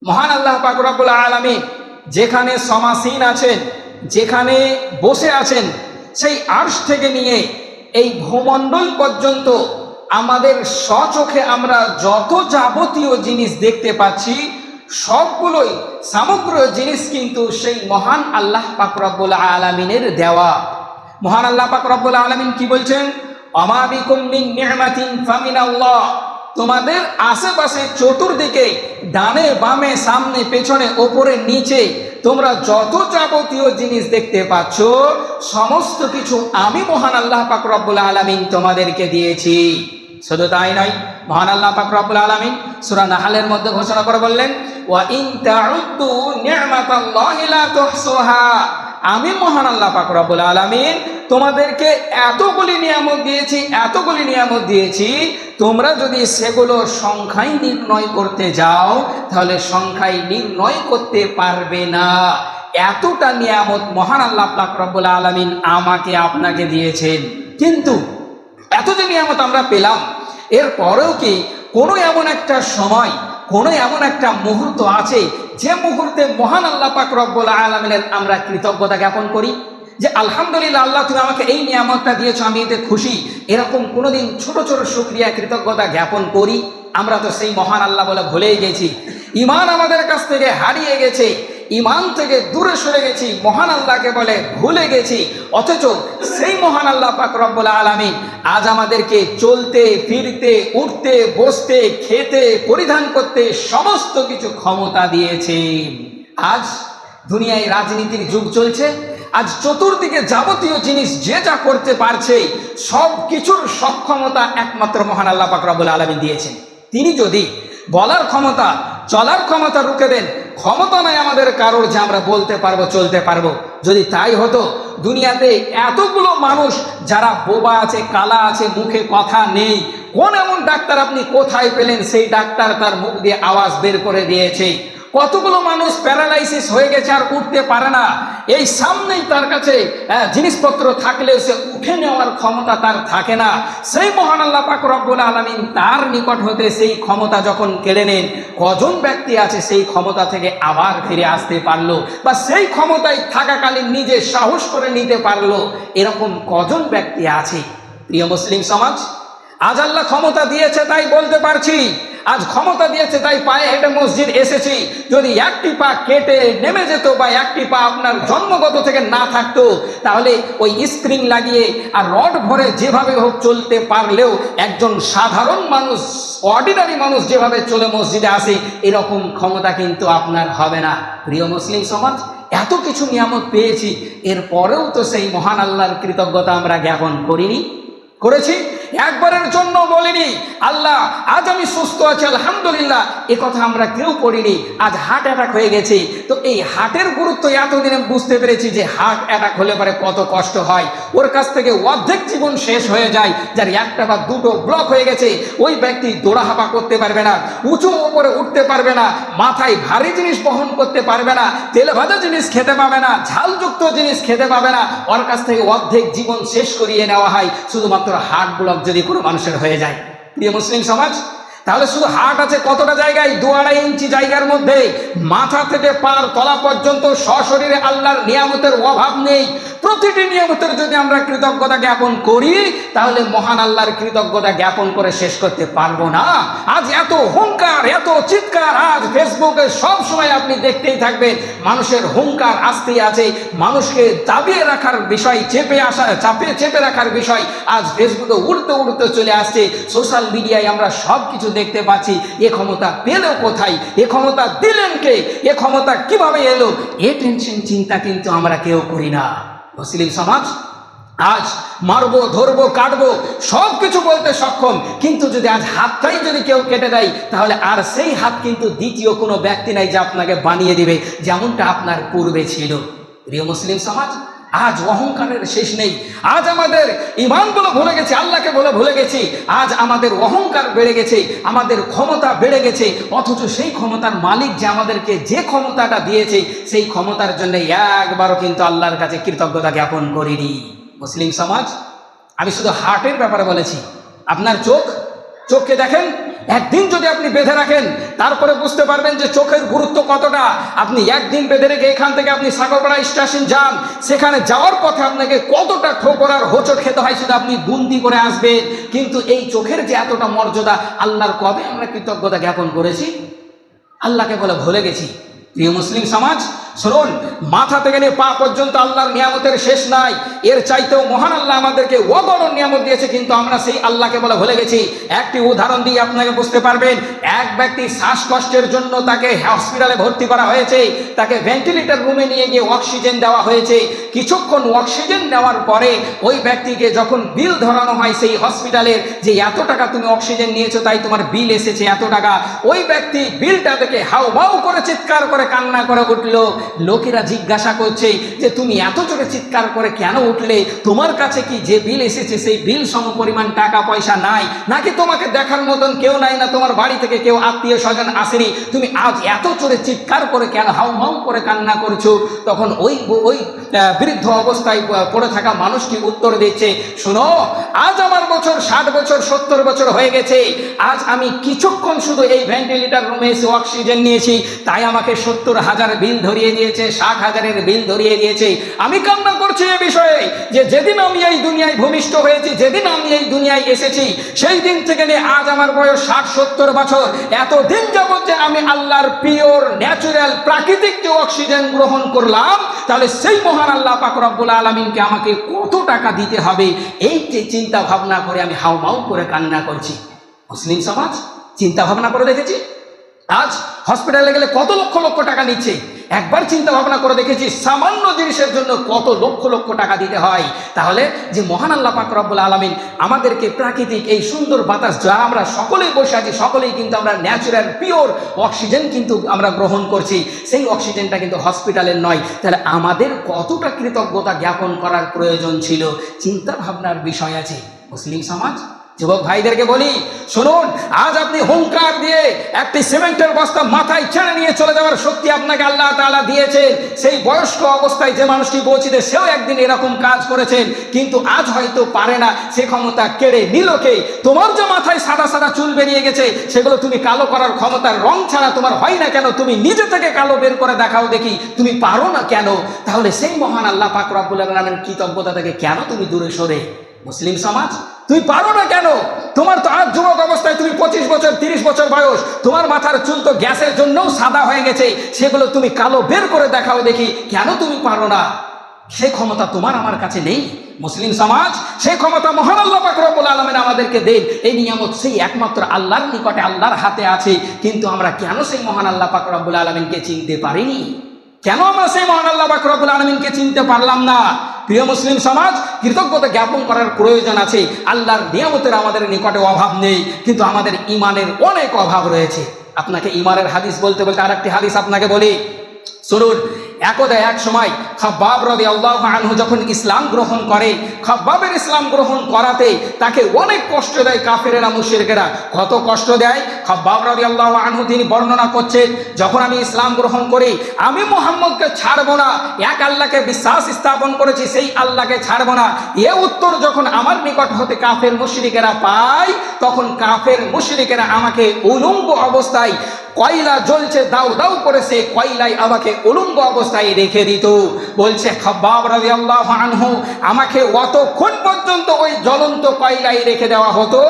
মহান আল্লাহ পাক রব্বুল আলামিন যেখানে সমাসীন আছেন, যেখানে বসে আছেন, সেই আরশ থেকে নিয়ে এই ভূমণ্ডল পর্যন্ত আমাদের স্বচোখে আমরা যত যাবতীয় জিনিস দেখতে পাচ্ছি সবগুলোই সমগ্র জিনিস কিন্তু সেই মহান আল্লাহ পাক রব্বুল আলামিনের দেওয়া। মহান আল্লাহ পাক রব্বুল আলামিন কি বলছেন? আমা বিকুম মিন নি'মাতিন ফামিনাল্লাহ। তোমাদের আশেপাশে চতুর্দিকে ডানে বামে সামনে পেছনে ওপরে নিচে তোমরা যত যাবতীয় জিনিস দেখতে পাচ্ছ সমস্ত কিছু আমি মহান আল্লাহ পাক রব্বুল আলামিন তোমাদেরকে দিয়েছি। শুধু তাই নয়, মহান আল্লাহ পাক রব্বুল আলামিন সূরা নাহলের মধ্যে ঘোষণা করে বললেন, ওয়া ইন তাউদ্দু নি'মাতাল্লাহি লা তুহসুহা। আমি মহান আল্লাহ পাক রব্বুল আলামিন তোমাদেরকে এতগুলি নিয়ামত দিয়েছি, তোমরা যদি সেগুলো সংখ্যায় নির্ণয় করতে যাও তাহলে সংখ্যায় নির্ণয় করতে পারবে না। এতটা নিয়ামত মহান আল্লাহ পাক রব্বুল আলামিন আমাকে আপনাকে দিয়েছেন। কিন্তু এত যে নিয়ামত আমরা পেলাম, এরপরেও কি কোনো এমন একটা সময়, কোনো এমন একটা মুহূর্ত আছে যে মুহূর্তে মহান আল্লাহ পাক রব্বুল আলামিনের আমরা কৃতজ্ঞতা জ্ঞাপন করি যে আলহামদুলিল্লাহ আল্লাহ তুমি আমাকে এই নিয়ামতটা দিয়েছো, আমি এতে খুশি? এরকম কোনোদিন ছোট ছোট শুকরিয়া কৃতজ্ঞতা জ্ঞাপন করি? আমরা তো সেই মহান আল্লাহ বলে ভুলেই গেছি। ঈমান আমাদের কাছ থেকে হারিয়ে গেছে, ঈমান থেকে দূরে সরে গেছি, মহান আল্লাহকে বলে ভুলে গেছি। অথচ সেই মহান আল্লাহ পাক রব্বুল আলামিন আজ আমাদেরকে চলতে ফিরতে উঠতে বসতে খেতে পরিধান করতে সমস্ত কিছু ক্ষমতা দিয়েছে। আজ দুনিয়ায় রাজনীতির যুগ চলছে, আজ চতুর্দিকে যাবতীয় জিনিস যে যা করতে পারছে সব কিছুর সক্ষমতা একমাত্র মহান আল্লাহ পাক রব্বুল আলামিন দিয়েছেন। তিনি যদি বলার ক্ষমতা চলার ক্ষমতা রুখে দেন, ক্ষমতা নাই আমাদের কারোর যে আমরা বলতে পারবো চলতে পারবো। যদি তাই হতো, দুনিয়াতে এতগুলো মানুষ যারা বোবা আছে, কালা আছে, মুখে কথা নেই, কোন এমন ডাক্তার আপনি কোথায় পেলেন সেই ডাক্তার তার মুখ দিয়ে আওয়াজ বের করে দিয়েছে? কতগুলো মানুষ প্যারালাইসিস হয়ে গেছে আর উঠতে পারে না, এই সামনেই তার কাছে জিনিসপত্র থাকলেও সে উঠে নেওয়ার ক্ষমতা তার থাকে না। সেই মহান আল্লাহ পাক রব্বুল আলামিন তার নিকট হতে সেই ক্ষমতা যখন কেড়ে নেন, কজন ব্যক্তি আছে সেই ক্ষমতা থেকে আবার ফিরে আসতে পারলো, বা সেই ক্ষমতায় থাকাকালীন নিজে সাহস করে নিতে পারলো? এরকম কজন ব্যক্তি আছে? প্রিয় মুসলিম সমাজ, আজ আল্লাহ ক্ষমতা দিয়েছে তাই বলতে পারছি, আজ ক্ষমতা দিয়েছে তাই পায়ে হেঁটে মসজিদ এসেছি। যদি একটি পা কেটে নেমে যেত বা একটি পা আপনার জন্মগত থেকে না থাকতো, তাহলে ওই স্প্রিং লাগিয়ে আর রড ভরে যেভাবে হোক চলতে পারলেও একজন সাধারণ মানুষ, অর্ডিনারি মানুষ যেভাবে চলে মসজিদে আসে, এরকম ক্ষমতা কিন্তু আপনার হবে না। প্রিয় মুসলিম সমাজ, এত কিছু নিয়ামত পেয়েছি, এরপরেও তো সেই মহান আল্লাহর কৃতজ্ঞতা আমরা জ্ঞাপন করেছি? একবারের জন্য বলিনি আল্লাহ আজ আমি সুস্থ আছি আলহামদুলিল্লাহ, এ কথা আমরা কেউ পড়িনি। আজ হার্ট অ্যাটাক হয়ে গেছে, তো এই হার্টের গুরুত্ব এতদিনে বুঝতে পেরেছি যে হার্ট অ্যাটাক হলে পরে কত কষ্ট হয়। ওর কাছ থেকে অর্ধেক জীবন শেষ হয়ে যায়। যার একটা বা দুটো ব্লক হয়ে গেছে, ওই ব্যক্তি দৌড়াহাপা করতে পারবে না, উঁচু উপরে উঠতে পারবে না, মাথায় ভারী জিনিস বহন করতে পারবে না, তেলে ভাজা জিনিস খেতে পাবে না, ঝালযুক্ত জিনিস খেতে পাবে না। ওর কাছ থেকে অর্ধেক জীবন শেষ করিয়ে নেওয়া হয় শুধুমাত্র হার্ট ব্লক যদি কোনো মানুষের হয়ে যায়। প্রিয় মুসলিম সমাজ, তাহলে শুধু হার্ট আছে কতটা জায়গায়? 2-2.5 ইঞ্চি জায়গার মধ্যে। মাথা থেকে পার তলা পর্যন্ত সশরীরে আল্লাহর নিয়ামতের অভাব নেই। প্রতিটি নিয়ামতের যদি আমরা কৃতজ্ঞতা জ্ঞাপন করি, তাহলে মহান আল্লাহর কৃতজ্ঞতা জ্ঞাপন করে শেষ করতে পারবো না। আজ এত হুঙ্কার, এত চিৎকার, আজ ফেসবুকে সব সময় আপনি দেখতেই থাকবেন মানুষের হুঙ্কার আসতেই আছে। মানুষকে দাবিয়ে রাখার বিষয়, চেপে রাখার বিষয় আজ ফেসবুকে উড়তে উড়তে চলে আসছে। সোশ্যাল মিডিয়ায় আমরা সব কিছু দেখতে পাচ্ছি। এ ক্ষমতা পেলেও কোথায়? এ ক্ষমতা দিলেন কে? এ ক্ষমতা কিভাবে এলো? এ টেনশন চিন্তা কিন্তু আমরা কেউ করি না। মুসলিম সমাজ, আজ মারবো, ধরবো, কাটবো সব কিছু বলতে সক্ষম, কিন্তু যদি আজ হাতটাই যদি কেউ কেটে দেয়, তাহলে আর সেই হাত কিন্তু দ্বিতীয় কোনো ব্যক্তি নাই যে আপনাকে বানিয়ে দিবে যেমনটা আপনার পূর্বে ছিল। প্রিয় মুসলিম সমাজ, আজ অহংকারের শেষ নেই। আজ আমাদের ঈমানগুলো ভুলে গেছি, আল্লাহকে বলে ভুলে গেছি। আজ আমাদের অহংকার বেড়ে গেছে, আমাদের ক্ষমতা বেড়ে গেছে, অথচ সেই ক্ষমতার মালিক যে আমাদেরকে যে ক্ষমতাটা দিয়েছে, সেই ক্ষমতার জন্য একবারও কিন্তু আল্লাহর কাছে কৃতজ্ঞতা জ্ঞাপন করিনি। মুসলিম সমাজ, আমি শুধু হার্টের ব্যাপারে বলেছি। আপনার চোখকে দেখেন, একদিন যদি আপনি বেঁধে রাখেন, তারপরে বুঝতে পারবেন যে চোখের গুরুত্ব কতটা। আপনি একদিন বেঁধে রেখে এখান থেকে আপনি সাগরপাড়া স্টেশন যান, সেখানে যাওয়ার পথে আপনাকে কতটা ঠোকর আর হোঁচট খেতে হয় সেটা আপনি গুনতি করে আসবেন। কিন্তু এই চোখের যে এতটা মর্যাদা, আল্লাহর কবে আমরা কৃতজ্ঞতা জ্ঞাপন করেছি? আল্লাহকে বলে ভুলে গেছি। প্রিয় মুসলিম সমাজ, শুনুন, মাথা থেকে নিয়ে পা পর্যন্ত আল্লাহর নিয়ামতের শেষ নাই। এর চাইতেও মহান আল্লাহ আমাদেরকে অগণন নিয়ামত দিয়েছে, কিন্তু আমরা সেই আল্লাহকে বলে ভুলে গেছি। একটি উদাহরণ দিয়ে আপনাকে বুঝতে পারবেন। এক ব্যক্তি শ্বাসকষ্টের জন্য তাকে হসপিটালে ভর্তি করা হয়েছে, তাকে ভেন্টিলেটর রুমে নিয়ে গিয়ে অক্সিজেন দেওয়া হয়েছে। কিছুক্ষণ অক্সিজেন নেওয়ার পরে ওই ব্যক্তিকে যখন বিল ধরানো হয় সেই হসপিটালের, যে এত টাকা তুমি অক্সিজেন নিয়েছো তাই তোমার বিল এসেছে এত টাকা, ওই ব্যক্তি বিলটা দেখে হাউমাউ করে চিৎকার করে কান্না করে উঠল। লোকেরা জিজ্ঞাসা করছে যে তুমি এত জোরে চিৎকার করে কেন উঠলে? তোমার কাছে কি যে বিল এসেছে সেই বিল সমপরিমাণ টাকা পয়সা নাই, নাকি তোমাকে দেখার মতন কেউ নাই, না তোমার বাড়ি থেকে কেউ আত্মীয় স্বজন আসেনি? তুমি আজ এত জোরে চিৎকার করে কেন হাউমাউ করে কান্না করছো? তখন ওই বৃদ্ধ অবস্থায় পড়ে থাকা মানুষটি উত্তর দিচ্ছে, শোনো, আজ আমার বছর 60 বছর 70 বছর হয়ে গেছে, আজ আমি কিছুক্ষণ শুধু এই ভেন্টিলেটর রুমে এসে অক্সিজেন নিয়েছি, তাই আমাকে 70,000 বিল ধরিয়ে দিয়েছে, 60,000-এর বিল ধরিয়ে দিয়েছে। আমি কান্না করছি এ বিষয়ে যে যেদিন আমি এই দুনিয়ায় ভূমিষ্ঠ হয়েছি, যেদিন আমি এই দুনিয়ায় এসেছি, সেই দিন থেকে নিয়ে আজ আমার বয়স 60-70 বছর। এতদিন যাবত যে আমি আল্লাহর পিওর ন্যাচুরাল প্রাকৃতিক যে অক্সিজেন গ্রহণ করলাম, তাহলে সেই মহান আল্লাহ পাক রব্বুল আলামিনকে আমাকে কত টাকা দিতে হবে, এই যে চিন্তা ভাবনা করে আমি হাউমাউ করে কান্না করছি। মুসলিম সমাজ, চিন্তা ভাবনা করে দেখেছি আজ হসপিটালে গেলে কত লক্ষ লক্ষ টাকা নিচ্ছে? একবার চিন্তা ভাবনা করে দেখেছি সামান্য জিনিসের জন্য কত লক্ষ লক্ষ টাকা দিতে হয়? তাহলে যে মহান আল্লাহ পাক রব্বুল আলামিন আমাদেরকে প্রাকৃতিক এই সুন্দর বাতাস, যা আমরা সকলেই বসে আছি, সকলেই কিন্তু আমরা ন্যাচুরাল পিওর অক্সিজেন কিন্তু আমরা গ্রহণ করছি, সেই অক্সিজেনটা কিন্তু হসপিটালের নয়। তাহলে আমাদের কতটা কৃতজ্ঞতা জ্ঞাপন করার প্রয়োজন ছিল? চিন্তা ভাবনার বিষয় আছে। মুসলিম সমাজ, যুবক ভাইদেরকে বলি, শুনুন, আজ আপনি হুঙ্কার দিয়ে একটি সিমেন্টের বস্তা মাথায় ছেড়ে নিয়ে চলে যাওয়ার শক্তি আপনাকে আল্লাহ তাআলা দিয়েছেন। সেই বয়স্ক অবস্থায় যে মানুষটি পৌঁছিতে, সেও একদিন এরকম কাজ করেছেন, কিন্তু আজ হয়তো পারে না। সে ক্ষমতা কেড়ে নিল কে? তোমার যে মাথায় সাদা সাদা চুল বেরিয়ে গেছে, সেগুলো তুমি কালো করার ক্ষমতার রং ছাড়া তোমার হয় না কেন? তুমি নিজে থেকে কালো বের করে দেখাও দেখি, তুমি পারো না কেন? তাহলে সেই মহান আল্লাহ পাক রব্বুল আলামিনের কৃতজ্ঞতা থেকে কেন তুমি দূরে সরে? মুসলিম সমাজ, তুই পারো না কেন? তোমার তো আজ যুবক অবস্থায় তুমি 25 বছর 30 বছর বয়স, তোমার মাথার চুল তো গ্যাসের জন্যও সাদা হয়ে গেছে, সেগুলো তুমি কালো বের করে দেখাও দেখি, কেন তুমি পারো না? সেই ক্ষমতা তোমার আমার কাছে নেই। মুসলিম সমাজ, সেই ক্ষমতা মহান আল্লাহ পাক রব্বুল আলামিন আমাদেরকে দেন। এই নিয়ামত সেই একমাত্র আল্লাহর নিকটে, আল্লাহর হাতে আছে। কিন্তু আমরা কেন সেই মহান আল্লাহ পাক রব্বুল আলামিনকে চিনতে পারিনি? কেন আমরা সেই মহান আল্লাহ পাক রব্বুল আলামিনকে চিনতে পারলাম না? প্রিয় মুসলিম সমাজ, কৃতজ্ঞতা জ্ঞাপন করার প্রয়োজন আছে। আল্লাহর নিয়ামতের আমাদের নিকটে অভাব নেই, কিন্তু আমাদের ইমানের অনেক অভাব রয়েছে। আপনাকে ইমানের হাদিস বলতে বলতে আরেকটি হাদিস আপনাকে বলি, শুনুন। একদা এক সময় খাব্বাব রাদিয়াল্লাহু আনহু যখন ইসলাম গ্রহণ করে, খাব্বাবের ইসলাম গ্রহণ করাতে তাকে অনেক কষ্ট দেয় কাফেরেরা, মুশরিকেরা। কত কষ্ট দেয় খাব্বাব রাদিয়াল্লাহু আনহু তিনি বর্ণনা করছেন, যখন আমি ইসলাম গ্রহণ করি, আমি মুহাম্মদকে ছাড়বো না, এক আল্লাহকে বিশ্বাস স্থাপন করেছি, সেই আল্লাহকে ছাড়বো না। এ উত্তর যখন আমার নিকট হতে কাফের মুশরিকেরা পায়, তখন কাফের মুশরিকেরা আমাকে উলঙ্গ অবস্থায়, কয়লা জ্বলছে দাউ দাউ করে, সে কয়লায় আমাকে উলঙ্গ অবস্থায় রেখে দিত। বলছে খাব্বাব রাদিয়াল্লাহু আনহু, আমাকে অতক্ষণ পর্যন্ত ওই জ্বলন্ত কয়লায় রেখে দেওয়া হতো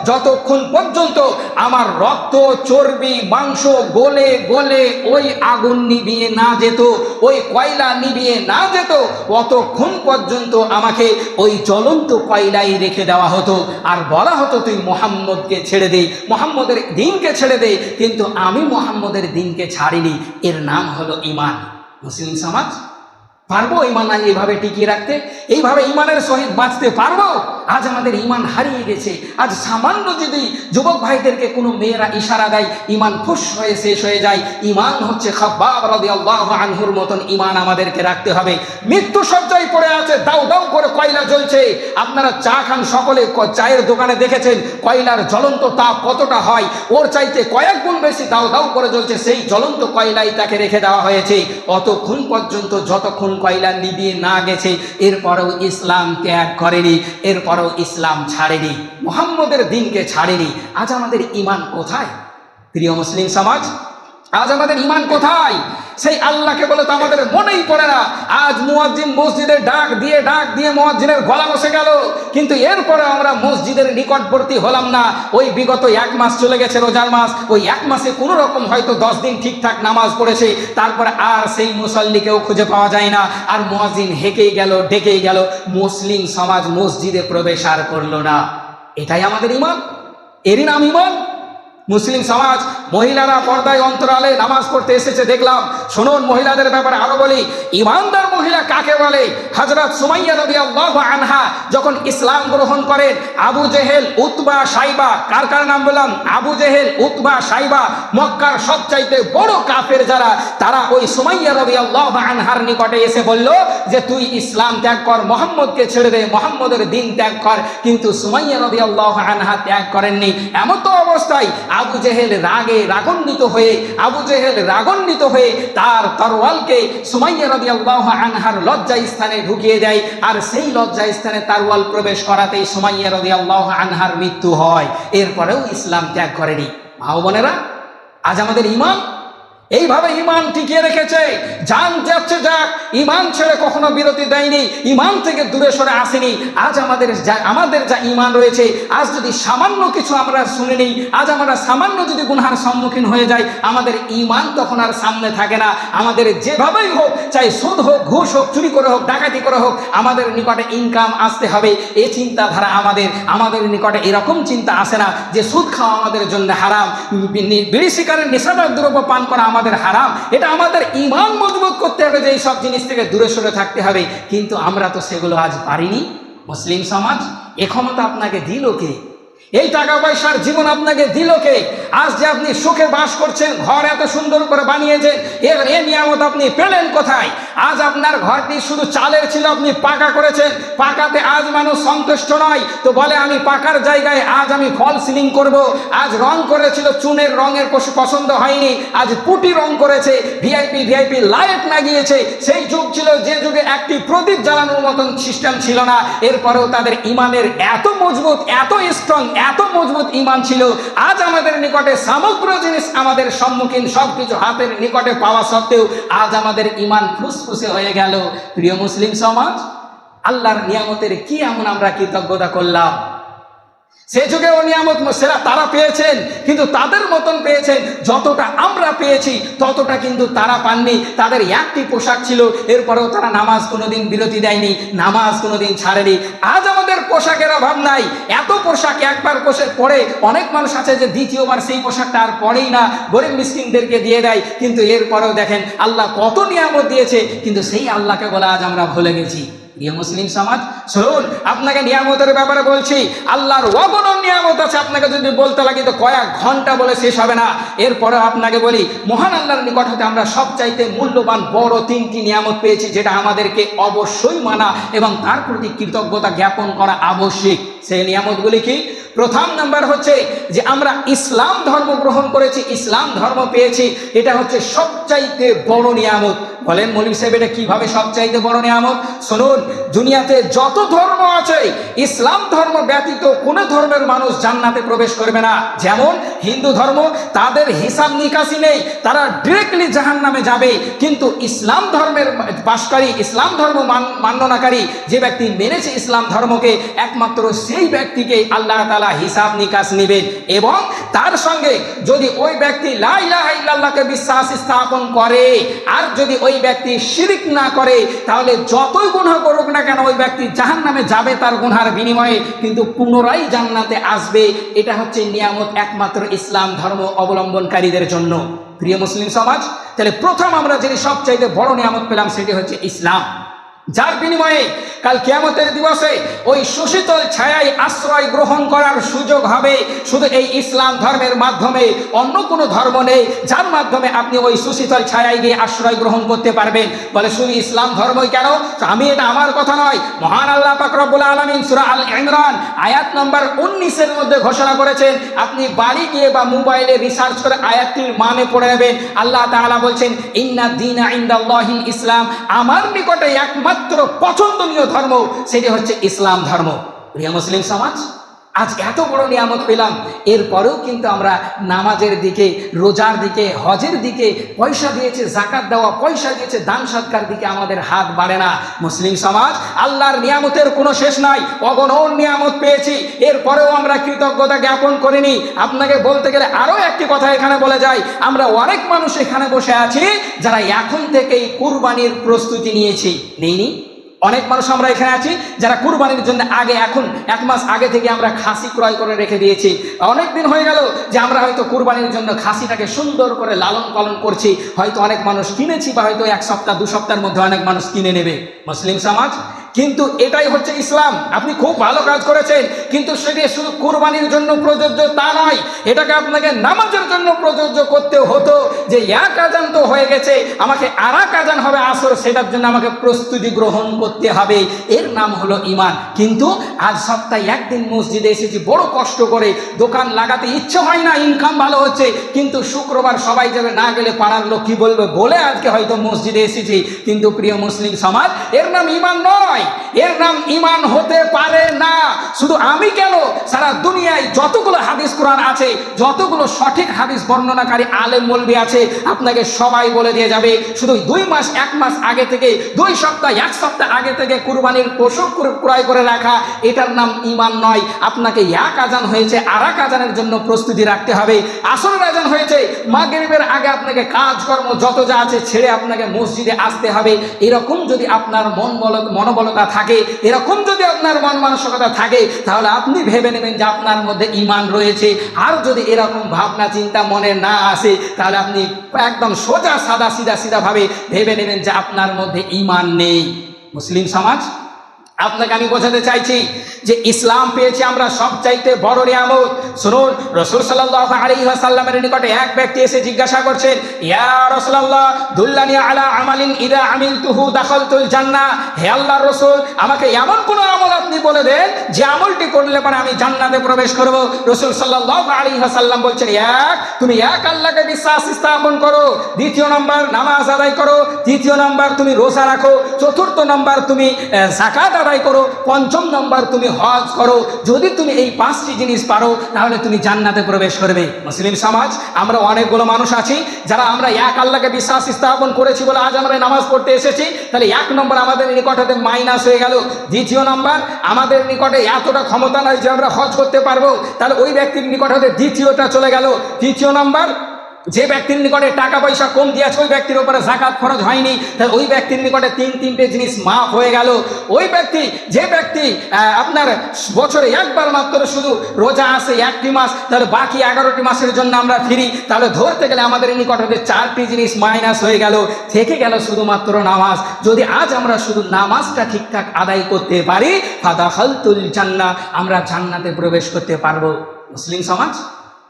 যতক্ষণ পর্যন্ত আমার রক্ত চর্বি মাংস গলে গলে ওই আগুন নিভিয়ে না যেত, ওই কয়লা নিভিয়ে না যেত, অতক্ষণ পর্যন্ত আমাকে ওই জ্বলন্ত কয়লায় রেখে দেওয়া হতো। আর বলা হতো তুই মুহাম্মদকে ছেড়ে দে, মুহাম্মদের দ্বীনকে ছেড়ে দে। কিন্তু আমি মুহাম্মদের দ্বীনকে ছাড়িনি। এর নাম হলো ঈমান। মুসলিম সমাজ, পারবো ঈমান এইভাবে টিকিয়ে রাখতে? এইভাবে ঈমানের সহিত বাঁচতে পারবো? আজ আমাদের ঈমান হারিয়ে গেছে। আজ সামান্য যদি যুবক ভাইদেরকে কোনো মেয়েরা ইশারা দেয়, ঈমান ফুস হয়ে শেষ হয়ে যায়। ঈমান হচ্ছে খাব্বাব রাদিয়াল্লাহু আনহুর মতন ঈমান আমাদেরকে রাখতে হবে। মৃত্যু সজ্জায় পড়ে আছে, দাউ দাউ করে কয়লা জ্বলছে। আপনারা চা খান, সকলে চায়ের দোকানে দেখেছেন কয়লার জ্বলন্ত তাপ কতটা হয়, ওর চাইতে কয়েক গুণ বেশি দাউ দাউ করে জ্বলছে। সেই জ্বলন্ত কয়লায় তাকে রেখে দেওয়া হয়েছে অতক্ষণ পর্যন্ত, যতক্ষণ কয়লা নিভিয়ে না গেছে। এরপরেও ইসলাম ত্যাগ করেনি। এরপর এরপরও ইসলাম ছাড়েনি, মুহাম্মদের দিনকে ছাড়েনি। আজ আমাদের ঈমান কোথায় প্রিয় মুসলিম সমাজ? আজ আমাদের ঈমান কোথায়? সেই আল্লাহকে বলে তো আমাদের মনেই পড়ে না। আজ মুয়াজ্জিন মসজিদের ডাক দিয়ে মুয়াজ্জিনের গলা বসে গেল, কিন্তু এরপরে আমরা মসজিদের নিকটবর্তী হলাম না। ওই বিগত 1 মাস চলে গেছে, রোজার মাস, ওই 1 মাসে কোনো রকম হয়তো 10 দিন ঠিকঠাক নামাজ পড়েছে, তারপরে আর সেই মুসল্লিকেও খুঁজে পাওয়া যায় না। আর মুয়াজ্জিন হেঁকেই গেল, ডেকেই গেল, মুসলিম সমাজ মসজিদে প্রবেশ আর করলো না। এটাই আমাদের ঈমান? এরই নাম ঈমান? মুসলিম সমাজ মহিলারা পর্দায় অন্তরালে নামাজ পড়তে এসেছে দেখলাম। শুনুন, মহিলাদের ব্যাপারে আরো বলি, ইমানদার মহিলা কাকে বলে? হযরত সুমাইয়া রাদিয়াল্লাহু আনহা যখন ইসলাম গ্রহণ করেন, আবু জেহেল, উতবা, সাইবা, কার নাম বললাম? আবু জেহেল, উতবা, সাইবা, মক্কার সবচাইতে বড় কাফের যারা, তারা ওই সুমাইয়া রাদিয়াল্লাহু আনহার নিকটে এসে বলল যে তুই ইসলাম ত্যাগ কর, মুহাম্মদকে ছেড়ে দে, মুহাম্মদের দিন ত্যাগ কর। কিন্তু সুমাইয়া রাদিয়াল্লাহু আনহা ত্যাগ করেননি। এমন তো অবস্থায় আবু জেহেল রাগান্বিত হয়ে তার তরওয়ালকে সুমাইয়া রাদিয়াল্লাহু আনহার লজ্জা স্থানে ঢুকিয়ে দেয়, আর সেই লজ্জা স্থানে তরওয়াল প্রবেশ করাতেই সুমাইয়া রাদিয়াল্লাহু আনহার মৃত্যু হয়। এরপরেও ইসলাম ত্যাগ করেনি। ভাই বোনেরা, আজ আমাদের ঈমান এইভাবে ঈমান টিকিয়ে রেখেছে। জান যাচ্ছে যাক, ঈমান ছেড়ে কখনো বিরতি দেয়নি, ঈমান থেকে দূরে সরে আসেনি। আজ আমাদের যা ঈমান রয়েছে, আজ যদি সামান্য কিছু আমরা শুনে নিই, আজ আমরা সামান্য যদি গুনহার সম্মুখীন হয়ে যাই, আমাদের ঈমান তখন আর সামনে থাকে না। আমাদের যেভাবেই হোক, চাই সুদ হোক, ঘুষ হোক, চুরি করে হোক, ডাকাতি করে হোক, আমাদের নিকটে ইনকাম আসতে হবে, এই চিন্তাধারা আমাদের নিকটে এরকম চিন্তা আসে না যে সুদ খাওয়া আমাদের জন্য হারাম, বিড়ি সিগারেট নেশাদার দ্রব্য পান করা আমাদের হারাম। এটা আমাদের ঈমান মজবুত করতে হবে যে এই সব জিনিস থেকে দূরে সরে থাকতে হবে। কিন্তু আমরা তো সেগুলো আজ পারিনি। মুসলিম সমাজ, এ ক্ষমতা আপনাকে দিল কে? এই টাকা পয়সার জীবন আপনাকে দিল কে? আজ যে আপনি সুখে বাস করছেন, ঘর এত সুন্দর করে বানিয়েছেন, এ নিয়ামত আপনি পেলেন কোথায়? আজ আপনার ঘরটি শুধু চালের ছিল, আপনি পাকা করেছেন, পাকাতে আজ মানুষ সন্তুষ্ট নয়, তো বলে আমি পাকার জায়গায় আজ আমি ফল সিলিং করব। আজ রং করেছিল, চুনের রঙের পছন্দ হয়নি, আজ পুটি রং করেছে, ভিআইপি লাইট লাগিয়েছে। সেই যুগ ছিল যে যুগে একটি প্রদীপ জ্বালানোর মতন সিস্টেম ছিল না। এরপরেও তাদের ঈমানের এত মজবুত, এত স্ট্রং, এত মজবুত ঈমান ছিল। আজ আমাদের নিকটে সমগ্র জিনিস আমাদের সম্মুখীন, সবকিছু হাতের নিকটে পাওয়া সত্ত্বেও আজ আমাদের ঈমান ফুসফুসে হয়ে গেল। প্রিয় মুসলিম সমাজ, আল্লাহর নিয়ামতের কি এমন আমরা কৃতজ্ঞতা করলাম? সে যুগেও নিয়ামত সেরা তারা পেয়েছেন, কিন্তু তাদের মতন পেয়েছেন যতটা আমরা পেয়েছি ততটা কিন্তু তারা পাননি। তাদের একটি পোশাক ছিল, এরপরেও তারা নামাজ কোনোদিন বিরতি দেয়নি, নামাজ কোনোদিন ছাড়েনি। আজ আমাদের পোশাকের অভাব নাই, এত পোশাক একবার পরে অনেক মানুষ আছে যে দ্বিতীয়বার সেই পোশাকটা আর পরেই না, গরিব মিসকিনদেরকে দিয়ে দেয়। কিন্তু এরপরেও দেখেন আল্লাহ কত নিয়ামত দিয়েছে, কিন্তু সেই আল্লাহকে বলে আজ আমরা ভুলে গেছি। প্রিয় মুসলিম সমাজ, শুনুন, আপনাকে নিয়ামতের ব্যাপারে বলছি, আল্লাহর অগণন নিয়ামত আছে। আপনাকে যদি বলতে লাগি তো কয়েক ঘন্টা বলে শেষ হবে না। এরপরে আপনাকে বলি, মহান আল্লাহর নিকট হতে আমরা সবচাইতে মূল্যবান বড় 3টি নিয়ামত পেয়েছি, যেটা আমাদেরকে অবশ্যই মানা এবং তার প্রতি কৃতজ্ঞতা জ্ঞাপন করা আবশ্যক। সেই নিয়ামতগুলি কি? প্রথম নাম্বার হচ্ছে যে আমরা ইসলাম ধর্ম গ্রহণ করেছি, ইসলাম ধর্ম পেয়েছি। এটা হচ্ছে সবচাইতে বড় নিয়ামত। বলেন মৌলভী সাহেব, এটা কিভাবে সবচাইতে বড় নিয়ামত? শুনুন, দুনিয়াতে যত ধর্ম আছে, ইসলাম ধর্ম ব্যতীত কোন ধর্মের মানুষ জান্নাতে প্রবেশ করবে না। যেমন হিন্দু ধর্ম, তাদের হিসাব নিকাশি নেই, তারা ডিরেক্টলি জাহান্নামে যাবে। কিন্তু ইসলাম ধর্মের বাসকারী, ইসলাম ধর্ম মান্যনাকারী যে ব্যক্তি মেনেছে ইসলাম ধর্মকে, একমাত্র সেই ব্যক্তিকে আল্লাহ তাআলা হিসাব নিকাশ নেবেন। এবং তার সঙ্গে যদি ওই ব্যক্তি লা ইলাহা ইল্লাল্লাহকে বিশ্বাস স্থাপন করে, আর যদি ওই ব্যক্তি শিরিক না করে, তাহলে যতই গুনাহ করুক না কেন ওই ব্যক্তি জাহান্নামে যাবে তার গুনার বিনিময়ে, কিন্তু পুনরায় জান্নাতে আসবে। এটা হচ্ছে নিয়ামত একমাত্র ইসলাম ধর্ম অবলম্বনকারীদের জন্য। প্রিয় মুসলিম সমাজ, তাহলে প্রথম আমরা যেটি সবচাইতে বড় নিয়ামত পেলাম সেটি হচ্ছে ইসলাম, যার বিনিময়ে কাল কিয়ামতের দিবসে ওই সুশীতল ছায়ায় আশ্রয় গ্রহণ করার সুযোগ হবে শুধু এই ইসলাম ধর্মের মাধ্যমে। অন্য কোনো ধর্ম নেই যার মাধ্যমে আপনি ওই সুশীতল ছায়ায় গিয়ে আশ্রয় গ্রহণ করতে পারবেন। বলে শুধু ইসলাম ধর্মই কেন? এটা আমার কথা নয়, মহান আল্লাহ পাক রব্বুল আলামিন সূরা আল ইমরান আয়াত নম্বর 19-এর মধ্যে ঘোষণা করেছেন। আপনি বাড়ি গিয়ে বা মোবাইলে রিসার্চ করে আয়াতটির মানে পড়ে নেবেন। আল্লাহ তাআলা বলছেন, ইন্না দীনা ইনদাল্লাহিল ইসলাম, আমার নিকটে একমাত্র পছন্দনীয় ধর্ম সেটি হচ্ছে ইসলাম ধর্ম। প্রিয় মুসলিম সমাজ, আজ এত বড় নিয়ামত পেলাম, এরপরেও কিন্তু আমরা নামাজের দিকে, রোজার দিকে, হজের দিকে, পয়সা দিয়েছে জাকাত দেওয়া, পয়সা দিয়েছে দান সৎকার দিকে আমাদের হাত বাড়ে না। মুসলিম সমাজ, আল্লাহর নিয়ামতের কোনো শেষ নাই, অগণন নিয়ামত পেয়েছি, এরপরেও আমরা কৃতজ্ঞতা জ্ঞাপন করিনি। আপনাকে বলতে গেলে আরও একটি কথা এখানে বলে যাই, আমরা অনেক মানুষ এখানে বসে আছি যারা এখন থেকেই কুরবানির প্রস্তুতি নিয়েছি, নেইনি? অনেক মানুষ আমরা এখানে আছি যারা কুরবানির জন্য এখন 1 মাস আগে থেকে আমরা খাসি ক্রয় করে রেখে দিয়েছি। অনেক দিন হয়ে গেল যে আমরা হয়তো কুরবানির জন্য খাসিটাকে সুন্দর করে লালন পালন করছি, হয়তো অনেক মানুষ কিনেছি বা হয়তো 1 সপ্তাহ 2 সপ্তাহের মধ্যে অনেক মানুষ কিনে নেবে। মুসলিম সমাজ, কিন্তু এটাই হচ্ছে ইসলাম। আপনি খুব ভালো কাজ করেছেন, কিন্তু সেটি শুধু কুরবানির জন্য প্রযোজ্য তা নয়, এটাকে আপনাকে নামাজের জন্য প্রযোজ্য করতে হতো। যে এক আজান তো হয়ে গেছে, আমাকে আর এক আজান হবে আসর, সেটার জন্য আমাকে প্রস্তুতি গ্রহণ করতে হবে, এর নাম হলো ঈমান। কিন্তু আজ সপ্তাহে 1 দিন মসজিদে এসেছি বড় কষ্ট করে, দোকান লাগাতে ইচ্ছে হয় না, ইনকাম ভালো হচ্ছে, কিন্তু শুক্রবার সবাই যাবে, না গেলে পাড়ার লোক কি বলবে বলে আজকে হয়তো মসজিদে এসেছি। কিন্তু প্রিয় মুসলিম সমাজ, এর নাম ঈমান নয়, এর নাম ঈমান হতে পারে না। শুধু আমি কেন, সারা দুনিয়ায় যতগুলো হাদিস কোরআন আছে, যতগুলো সঠিক হাদিস বর্ণনাকারী আলেম মৌলবি আছে, আপনাকে সবাই বলে দিয়ে যাবে, শুধু 2 মাস 1 মাস আগে থেকে, 2 সপ্তাহ 1 সপ্তাহ আগে থেকে কুরবানির পশু ক্রয় করে রাখা, এটার নাম ঈমান নয়। আপনাকে 1 আজান হয়েছে, আর 1 আজানের জন্য প্রস্তুতি রাখতে হবে। আসরের আজান হয়েছে, মাগরিবের আগে আপনাকে কাজকর্ম যত যা আছে ছেড়ে আপনাকে মসজিদে আসতে হবে। এরকম যদি আপনার মনোবলতা থাকে, এরকম যদি আপনার মন মানসিকতা থাকে, তাহলে আপনি ভেবে নেবেন যে আপনার মধ্যে ঈমান রয়েছে। আর যদি এরকম ভাবনা চিন্তা মনে না আসে, তাহলে আপনি একদম সোজা সাদা সিধা ভাবে ভেবে নেবেন যে আপনার মধ্যে ঈমান নেই। মুসলিম সমাজ, আপনাকে আমি বোঝাতে চাইছি যে ইসলাম পেয়েছি আমরা সবচাইতে বড় নিয়ামত। শুনুন, রাসূল সাল্লাল্লাহু আলাইহি ওয়াসাল্লামের নিকটে এক ব্যক্তি এসে জিজ্ঞাসা করছেন, ইয়া রাসূলুল্লাহ দুল্লানি আলা আমালিন ইযা আমিলতুহু দাখালতুল জান্নাহ। হে আল্লাহর রাসূল, আমাকে এমন কোন আমল আপনি বলে দেন যে আমলটি করলে পরে আমি জান্নাতে প্রবেশ করব। রাসূল সাল্লাল্লাহু আলাইহি ওয়াসাল্লাম বলছেন, তুমি এক আল্লাহকে বিশ্বাস স্থাপন করো, 2 নম্বর নামাজ আদায় করো, 3 নম্বর তুমি রোজা রাখো, 4 নম্বর তুমি যাকাত আদায় করো, 5 নম্বর তুমি হজ করো। যদি তুমি এই 5টি জিনিস পারো, তাহলে তুমি জান্নাতে প্রবেশ করবে। মুসলিম সমাজ, আমরা অনেকগুলো মানুষ আছি যারা আমরা এক আল্লাহকে বিশ্বাস স্থাপন করেছি বলে আজ আমরা নামাজ পড়তে এসেছি, তাহলে 1 নম্বর আমাদের নিকটে মাইনাস হয়ে গেল। 2 নম্বর, আমাদের নিকটে এতটা ক্ষমতা নয় যে আমরা হজ করতে পারবো, তাহলে ওই ব্যক্তির নিকটে 2টা চলে গেল। 3 নম্বর, যে ব্যক্তির নিকটে টাকা পয়সা কম দিয়েছে, ওই ব্যক্তির উপরে যাকাত ফরজ হয়নি, তাহলে ওই ব্যক্তির নিকটে 3টে জিনিস মাফ হয়ে গেল। ওই ব্যক্তি, যে ব্যক্তি আপনার বছরে একবার মাত্র শুধু রোজা আসে 1টি মাস, তাহলে বাকি 11টি মাসের জন্য আমরা ফিরি, তাহলে ধরতে গেলে আমাদের নিকটে 4টি জিনিস মাইনাস হয়ে গেল, থেকে গেল শুধুমাত্র নামাজ। যদি আজ আমরা শুধু নামাজটা ঠিকঠাক আদায় করতে পারি, ফাদাখালতুল জান্নাহ, আমরা জান্নাতে প্রবেশ করতে পারবো। মুসলিম সমাজ,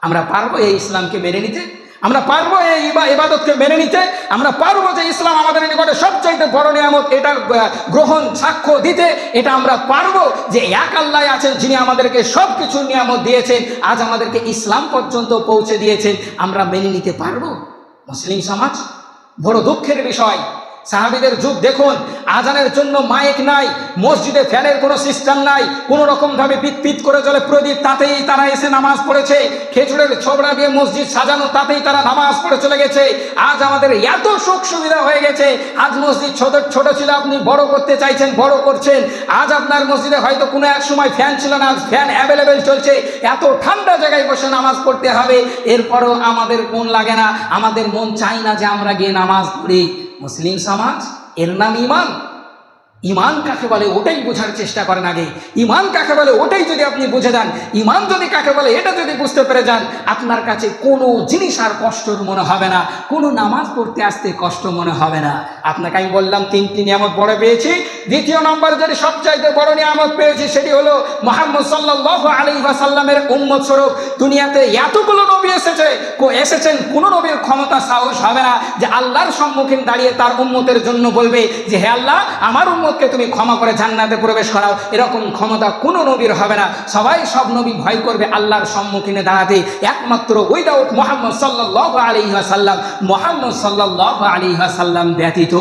আমরা পারবো এই ইসলামকে মেনে নিতে? আমরা পারবো এই ইবাদতকে মেনে নিতে? আমরা পারবো যে ইসলাম আমাদের নিকটে সবচাইতে বড় নিয়ামত, এটার গ্রহণ সাক্ষ্য দিতে? এটা আমরা পারবো যে এক আল্লাহ আছেন যিনি আমাদেরকে সব কিছু নিয়ামত দিয়েছেন, আজ আমাদেরকে ইসলাম পর্যন্ত পৌঁছে দিয়েছেন, আমরা মেনে নিতে পারবো? মুসলিম সমাজ, বড় দুঃখের বিষয়, সাহাবীদের যুগ দেখুন, আজানের জন্য মাইক নাই, মসজিদে ফ্যানের কোনো সিস্টেম নাই, কোনো রকম ভাবে পিট করে চলে প্রদীপ, তাতেই তারা এসে নামাজ পড়েছে, খেজুরের ছোবড়া দিয়ে মসজিদ সাজানো, তাতেই তারা নামাজ পড়ে চলে গেছে। আজ আমাদের এত সুখ সুবিধা হয়ে গেছে, আজ মসজিদ ছোট ছিল, আপনি বড় করতে চাইছেন, বড় করছেন। আজ আপনার মসজিদে হয়তো কোনো এক সময় ফ্যান ছিল না, আজ ফ্যান অ্যাভেলেবেল চলছে, এত ঠান্ডা জায়গায় বসে নামাজ পড়তে হবে, এরপরও আমাদের মন লাগে না, আমাদের মন চাই না যে আমরা গিয়ে নামাজ পড়ি। মুসলিম সমাজ, এর নাম ঈমান। ঈমান কাকে বলে ওটাই বোঝার চেষ্টা করেন আগে। ঈমান কাকে বলে ওটাই যদি আপনি বুঝে যান, ঈমান যদি কাকে বলে এটা যদি বুঝতে পেরে যান, আপনার কাছে কোনো জিনিস আর কষ্টর মনে হবে না, কোনো নামাজ পড়তে আসতে কষ্ট মনে হবে না। আপনাকে আমি বললাম 3টি নিয়ামত বড় পেয়েছি, 2 নম্বর যেটি সবচাইতে বড় নিয়ামত পেয়েছি সেটি হলো মুহাম্মদ সাল্লাল্লাহু আলাইহি ওয়াসাল্লামের উম্মত স্বরূপ দুনিয়াতে এতগুলো নবী এসেছেন, কোনো নবীর ক্ষমতা সাহস হবে না যে আল্লাহর সম্মুখীন দাঁড়িয়ে তার উম্মতের জন্য বলবে যে হে আল্লাহ, আমার উম্মতকে তুমি ক্ষমা করে জান্নাতে প্রবেশ করাও। এরকম ক্ষমতা কোনো নবীর হবে না। সব নবী ভয় করবে আল্লাহর সম্মুখীনে দাঁড়াতে, একমাত্র উইদাউট মুহাম্মদ সাল্লাল্লাহু আলাইহি ওয়াসাল্লাম, মুহাম্মদ সাল্লাল্লাহু আলাইহি ওয়াসাল্লাম ব্যতীত।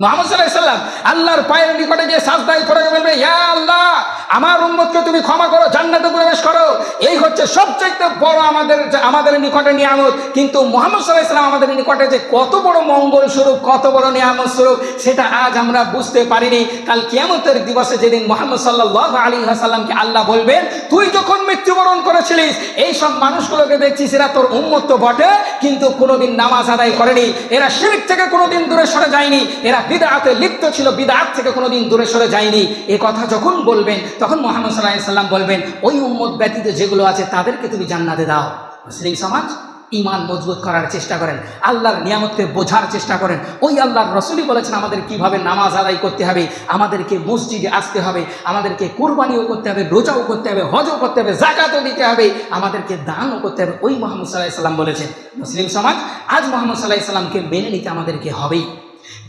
মুহাম্মদ সাল্লাল্লাহু আলাইহি ওয়াসাল্লাম আল্লাহর পায়ের নিকটে গিয়ে সাজদায় পড়ে বলবে, ইয়া আল্লাহ, আমার উম্মতকে তুমি ক্ষমা করো, জান্নাতে প্রবেশ করো। এই হচ্ছে সবচেয়ে বড় আমাদের নিকটে নিয়ামত। কিন্তু মুহাম্মদ সাল্লাল্লাহু আলাইহি ওয়াসাল্লাম আমাদের নিকটে যে কত বড় মঙ্গল স্বরূপ, কত বড় নিয়ামত স্বরূপ, সেটা আজ আমরা বুঝতে পারিনি। কাল কিয়ামতের দিবসে যেদিন মুহাম্মদ সাল্লাল্লাহু আলাইহি ওয়াসাল্লামকে আল্লাহ বলবেন, তুই যখন মৃত্যুবরণ করেছিলিস এই সব মানুষগুলোকে দেখছিস, এরা তোর উম্মত তো বটে, কিন্তু কোনোদিন নামাজ আদায় করেনি, এরা শিরক থেকে কোনোদিন দূরে সরে যায়নি, এরা বিদআতে লিপ্ত ছিল, বিদআত থেকে কোনোদিন দূরে সরে যায়নি। এই কথা যখন বলবেন তখন মুহাম্মদ সাল্লাল্লাহু আলাইহি ওয়াসাল্লাম বলবেন, ওই উম্মত ব্যতীত যেগুলো আছে তাদেরকে তুমি জান্নাতে দাও। মুসলিম সমাজ ঈমান মজবুত করার চেষ্টা করেন, আল্লাহর নিয়ামতকে বোঝার চেষ্টা করেন। ওই আল্লাহর রাসূলই বলেছেন আমাদের কিভাবে নামাজ আদায় করতে হবে, আমাদেরকে মসজিদে আসতে হবে, আমাদেরকে কুরবানিও করতে হবে, রোজাও করতে হবে, হজও করতে হবে, যাকাতও দিতে হবে, আমাদেরকে দানও করতে হবে। ওই মুহাম্মদ সাল্লাল্লাহু আলাইহি ওয়াসাল্লাম বলেছেন। মুসলিম সমাজ আজ মুহাম্মদ সাল্লাল্লাহু আলাইহি ওয়াসাল্লামকে মেনে নিতে আমাদেরকে হবেই।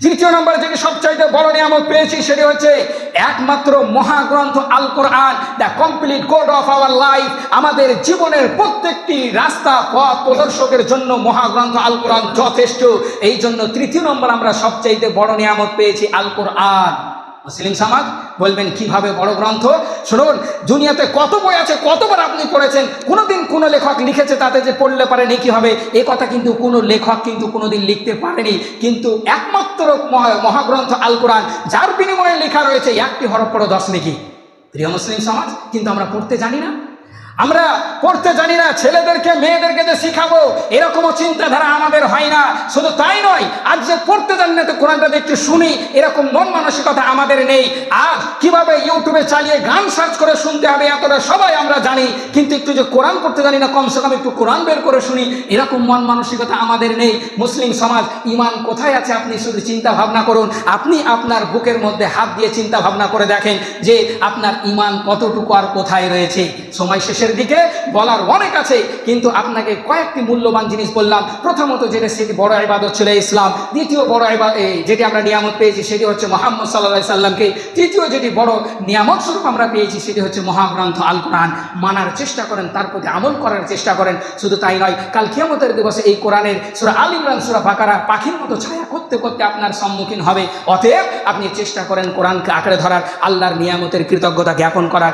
তৃতীয় নম্বরে যেটি সবচাইতে বড় নিয়ামত পেয়েছি সেটি হচ্ছে একমাত্র মহাগ্রন্থ Al Quran, the complete code of our life. আমাদের জীবনের প্রত্যেকটি রাস্তা পথ প্রদর্শকের জন্য মহাগ্রন্থ আল কোরআন যথেষ্ট। এই জন্য তৃতীয় নম্বর আমরা সবচাইতে বড় নিয়ামত পেয়েছি আল কোরআন। মুসলিম সমাজ বলবেন কিভাবে বড় গ্রন্থ? শুনুন, দুনিয়াতে কত বই আছে, কতবার আপনি পড়েছেন, কোনোদিন কোনো লেখক লিখেছে তাতে যে পড়লে পারে নেকি হবে, এ কথা কিন্তু কোনো লেখক কিন্তু কোনোদিন লিখতে পারেনি। কিন্তু একমাত্র মহাগ্রন্থ আল কোরআন, যার বিনিময়ে লেখা রয়েছে একটি হরফ পড়ো 10 নেকি। প্রিয় মুসলিম সমাজ, কিন্তু আমরা পড়তে জানি না, আমরা পড়তে জানি না। ছেলেদেরকে মেয়েদেরকে যে শিখাবো এরকমও চিন্তাধারা আমাদের হয় না। শুধু তাই নয়, আজ যে পড়তে জানি না তো কোরআনটা একটু শুনি, এরকম মন মানসিকতা আমাদের নেই। আজ কিভাবে ইউটিউবে চালিয়ে গান সার্চ করে শুনতে হবে এতটা সবাই আমরা জানি, কিন্তু একটু যে কোরআন পড়তে জানি না, কমসে কম একটু কোরআন বের করে শুনি, এরকম মন মানসিকতা আমাদের নেই। মুসলিম সমাজ, ঈমান কোথায় আছে আপনি শুধু চিন্তা ভাবনা করুন। আপনি আপনার বুকের মধ্যে হাত দিয়ে চিন্তা ভাবনা করে দেখেন যে আপনার ঈমান কতটুকু আর কোথায় রয়েছে। সময় শেষে দিকে বলার অনেক আছে, কিন্তু আপনাকে কয়েকটি মূল্যবান জিনিস বললাম। প্রথমত সেটি বড় ইবাদত ছিল ইসলাম। দ্বিতীয় বড় যেটি আমরা নিয়ামত পেয়েছি সেটি হচ্ছে মুহাম্মদ সাল্লাল্লাহু আলাইহি সাল্লামকে। তৃতীয় যেটি বড় নিয়ামত স্বরূপ আমরা পেয়েছি সেটি হচ্ছে মহাগ্রন্থ আল কোরআন। মানার চেষ্টা করেন, তার প্রতি আমল করার চেষ্টা করেন। শুধু তাই নয়, কাল কিয়ামতের দিবসে এই কোরআনের সূরা আল ইমরান, সূরা বাকারা পাখির মতো ছায়া করতে করতে আপনার সম্মুখীন হবে। অতএব আপনি চেষ্টা করেন কোরআনকে আঁকড়ে ধরার, আল্লাহর নিয়ামতের কৃতজ্ঞতা জ্ঞাপন করার।